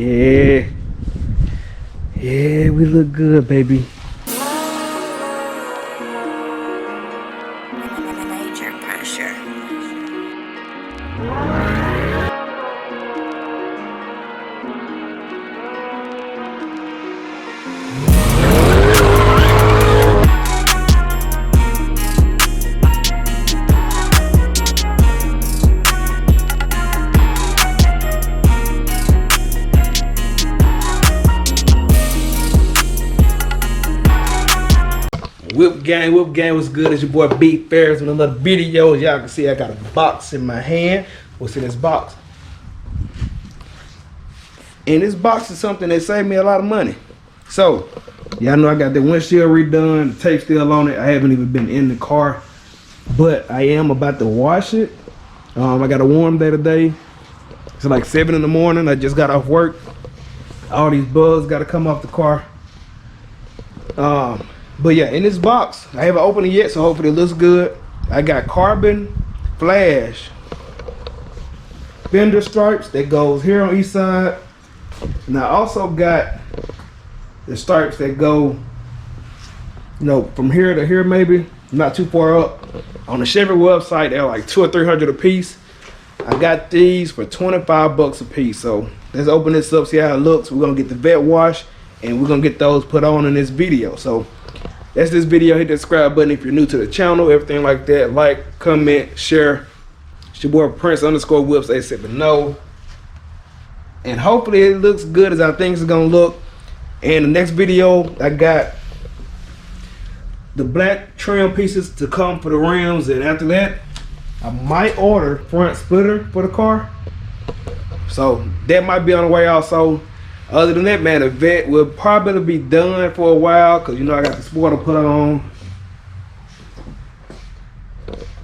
Yeah. Yeah, we look good, baby. Major pressure. Whip gang, what's good? It's your boy B Ferris with another video. As y'all can see, I got a box in my hand. What's in this box? And this box is something that saved me a lot of money. So, y'all know I got the windshield redone, the tape still on it. I haven't even been in the car, but I am about to wash it. I got a warm day today. It's like 7 in the morning. I just got off work. All these bugs got to come off the car. But yeah, in this box, I haven't opened it yet, so hopefully it looks good. I got carbon flash Fender stripes that goes here on each side. And I also got the stripes that go, you know, from here to here maybe, not too far up. On the Chevy website, they're like $200 or $300 a piece. I got these for 25 bucks a piece. So let's open this up, see how it looks. We're gonna get the vet wash and we're gonna get those put on in this video. So that's this video. Hit that subscribe button if you're new to the channel, everything like that. Like, comment, share. It's your boy Prince_Whips 870. And hopefully it looks good as I think it's gonna look. And the next video, I got the black trim pieces to come for the rims, and after that I might order front splitter for the car, so that might be on the way also. Other than that, man, the vet will probably be done for a while because, you know, I got the spoiler put on.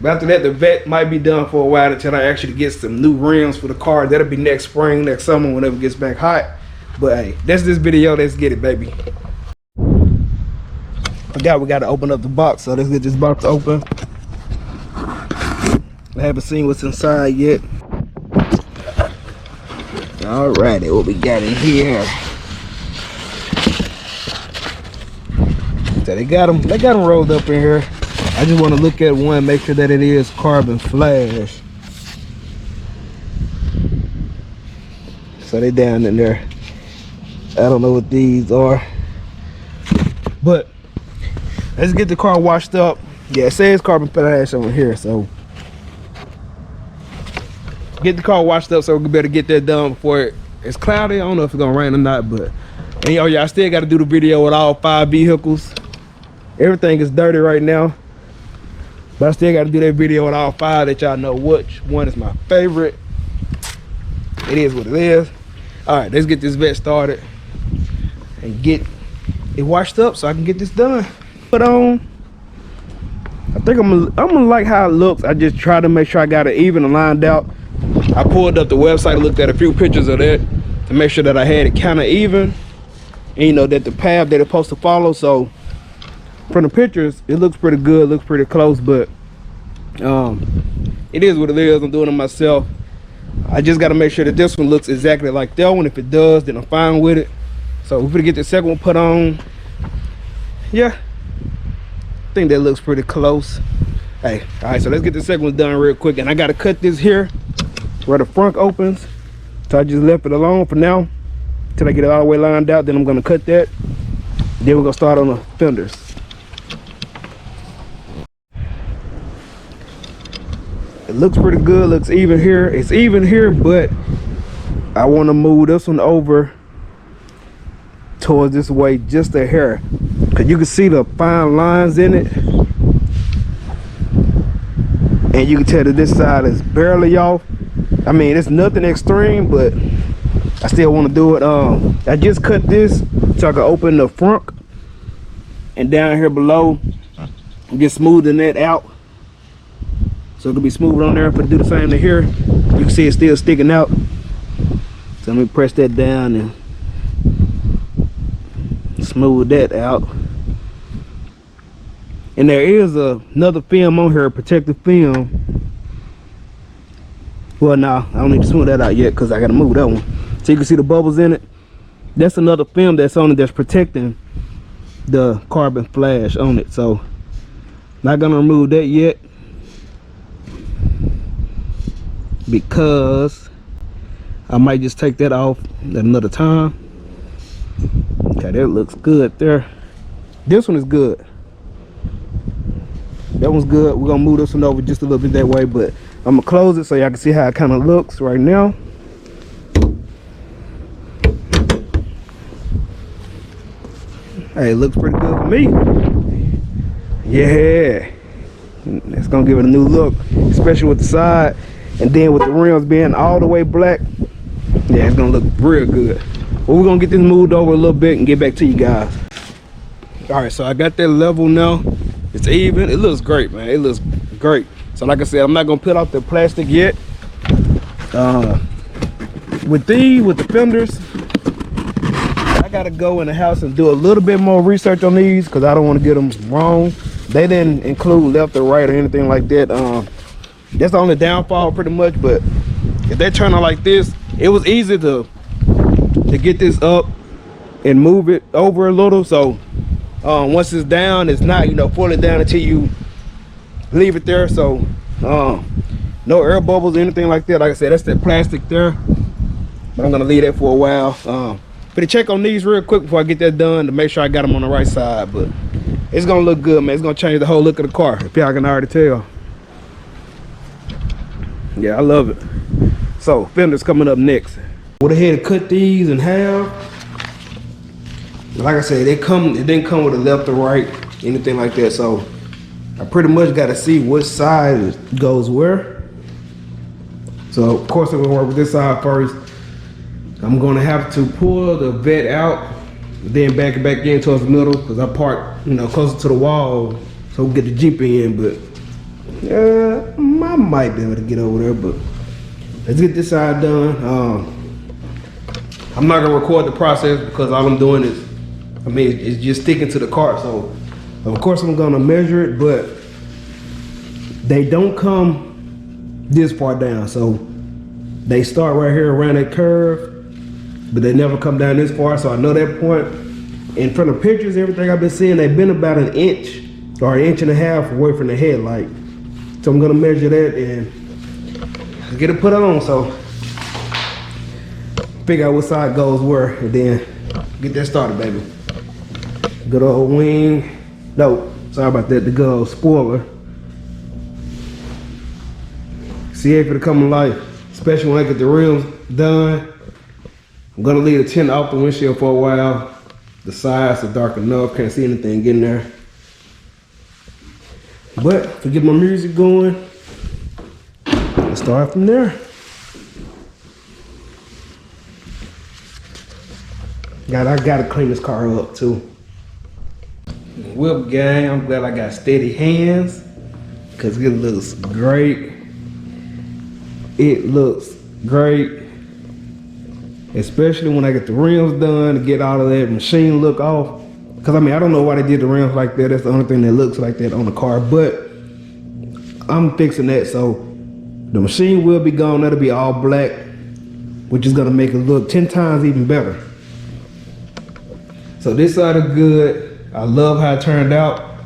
But after that, the vet might be done for a while until I actually get some new rims for the car. That'll be next spring, next summer, whenever it gets back hot. But hey, that's this video. Let's get it, baby. Forgot we got to open up the box, so let's get this box open. I haven't seen what's inside yet. Alrighty, what we got in here? So they got them rolled up in here. I just want to look at one, make sure that it is carbon flash. So they down in there. I don't know what these are, but let's get the car washed up. Yeah, it says carbon flash on here, so get the car washed up so we better get that done before it's cloudy. I don't know if it's gonna rain or not, but and yo, y'all still got to do the video with all 5 vehicles. Everything is dirty right now, but I still got to do that video with all 5 that y'all know which one is my favorite. It is what it is. All right, let's get this vet started and get it washed up so I can get this done. Put on. I think I'm gonna like how it looks. I just try to make sure I got it even and lined out. I pulled up the website, looked at a few pictures of that to make sure that I had it kind of even, and you know that the path that it's supposed to follow. So from the pictures, it looks pretty good, looks pretty close, but it is what it is. I'm doing it myself. I just got to make sure that this one looks exactly like that one. If it does, then I'm fine with it. So we're gonna get the second one put on. Yeah, I think that looks pretty close. Hey, all right, so let's get the second one done real quick. And I got to cut this here where the front opens, so I just left it alone for now till I get it all the way lined out. Then I'm gonna cut that, then we're gonna start on the fenders. It looks pretty good, looks even here. It's even here, but I want to move this one over towards this way just a hair, because you can see the fine lines in it, and you can tell that this side is barely off. I mean, it's nothing extreme, but I still want to do it. I just cut this so I can open the front, and down here below I'm just smoothing that out so it'll be smooth on there. If I do the same to here, you can see it's still sticking out. So let me press that down and smooth that out. And there is another film on here, a protective film. Well, no, I don't need to smooth that out yet because I gotta move that one. so you can see the bubbles in it. That's another film that's on it that's protecting the carbon flash on it. So not gonna remove that yet because I might just take that off at another time. Okay, that looks good there. This one is good. That one's good. We're gonna move this one over just a little bit that way, but I'm gonna close it so y'all can see how it kind of looks right now. Hey, it looks pretty good for me. Yeah, it's gonna give it a new look, especially with the side, and then with the rims being all the way black. Yeah, it's gonna look real good. Well, we're gonna get this moved over a little bit and get back to you guys. All right, so I got that level now. It's even. It looks great, man. It looks great. So like I said, I'm not gonna peel off the plastic yet. With the fenders, I gotta go in the house and do a little bit more research on these because I don't want to get them wrong. They didn't include left or right or anything like that. That's the only downfall pretty much. But if they turn out like this, it was easy to get this up and move it over a little. So once it's down, it's not, you know, fully down until you leave it there. So no air bubbles or anything like that. Like I said, that's that plastic there, but I'm gonna leave that for a while. But check on these real quick before I get that done to make sure I got them on the right side. But it's gonna look good, man. It's gonna change the whole look of the car, if y'all can already tell. Yeah, I love it. So fenders coming up next. Went ahead and cut these in half. Like I said, it didn't come with a left or right, anything like that. So I pretty much got to see which side goes where. So of course I'm gonna work with this side first. I'm gonna have to pull the vet out, then back it back in towards the middle because I parked, you know, closer to the wall so we can get the Jeep in. But I might be able to get over there. But let's get this side done. I'm not gonna record the process because all I'm doing is, I mean, it's just sticking to the car. So of course I'm gonna measure it, but they don't come this far down. So they start right here around that curve, but they never come down this far. So I know that point. And from the pictures, everything I've been seeing, they've been about an inch or an inch and a half away from the headlight. So I'm gonna measure that and get it put on. So figure out what side goes where and then get that started, baby. Good old wing. No, sorry about that, the good old spoiler. C8 for the coming life, especially when I get the rims done. I'm gonna leave the tint off the windshield for a while. The sides are dark enough, can't see anything getting there. But to get my music going, let's start from there. I gotta clean this car up too. Whip gang, I'm glad I got steady hands because it looks great. It looks great, especially when I get the rims done to get all of that machine look off. Because I mean, I don't know why they did the rims like that. That's the only thing that looks like that on the car, but I'm fixing that. So the machine will be gone. That'll be all black, which is gonna make it look 10 times even better. So this side is good. I love how it turned out.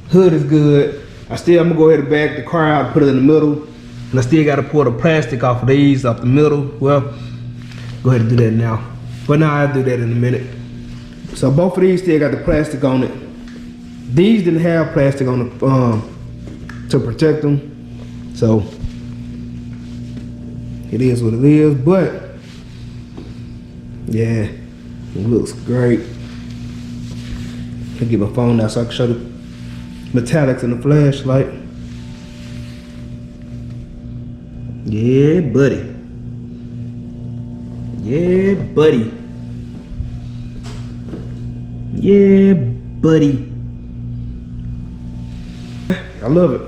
Hood is good. I'm gonna go ahead and back the car out and put it in the middle. And I still gotta pull the plastic off of these, off the middle. Well, go ahead and do that now. But now I'll do that in a minute. So both of these still got the plastic on it. These didn't have plastic on the to protect them. So it is what it is, but yeah, it looks great. I'll get my phone out so I can show the metallics in the flashlight. Yeah, buddy. Yeah, buddy. Yeah, buddy. I love it.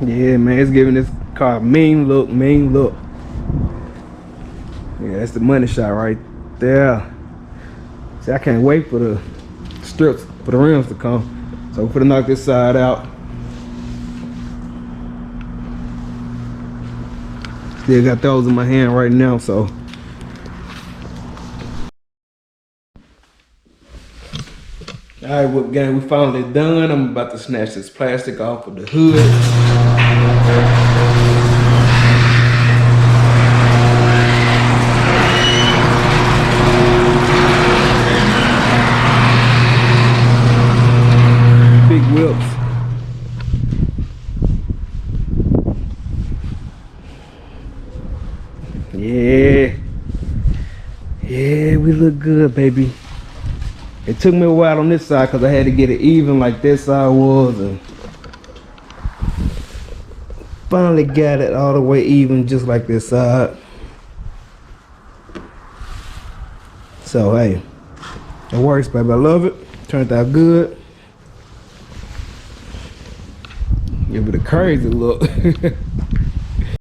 Yeah, man, it's giving this car a mean look, mean look. Yeah, that's the money shot right there. See, I can't wait for the strips, for the rims to come. So we're gonna knock this side out. Still got those in my hand right now, so. Alright, whip gang, we finally done. I'm about to snatch this plastic off of the hood. Big whips. Yeah. Yeah, we look good, baby. It took me a while on this side because I had to get it even like this side was, and finally got it all the way even just like this side. So hey, it works, baby. I love it. Turned out good. Give it a crazy look.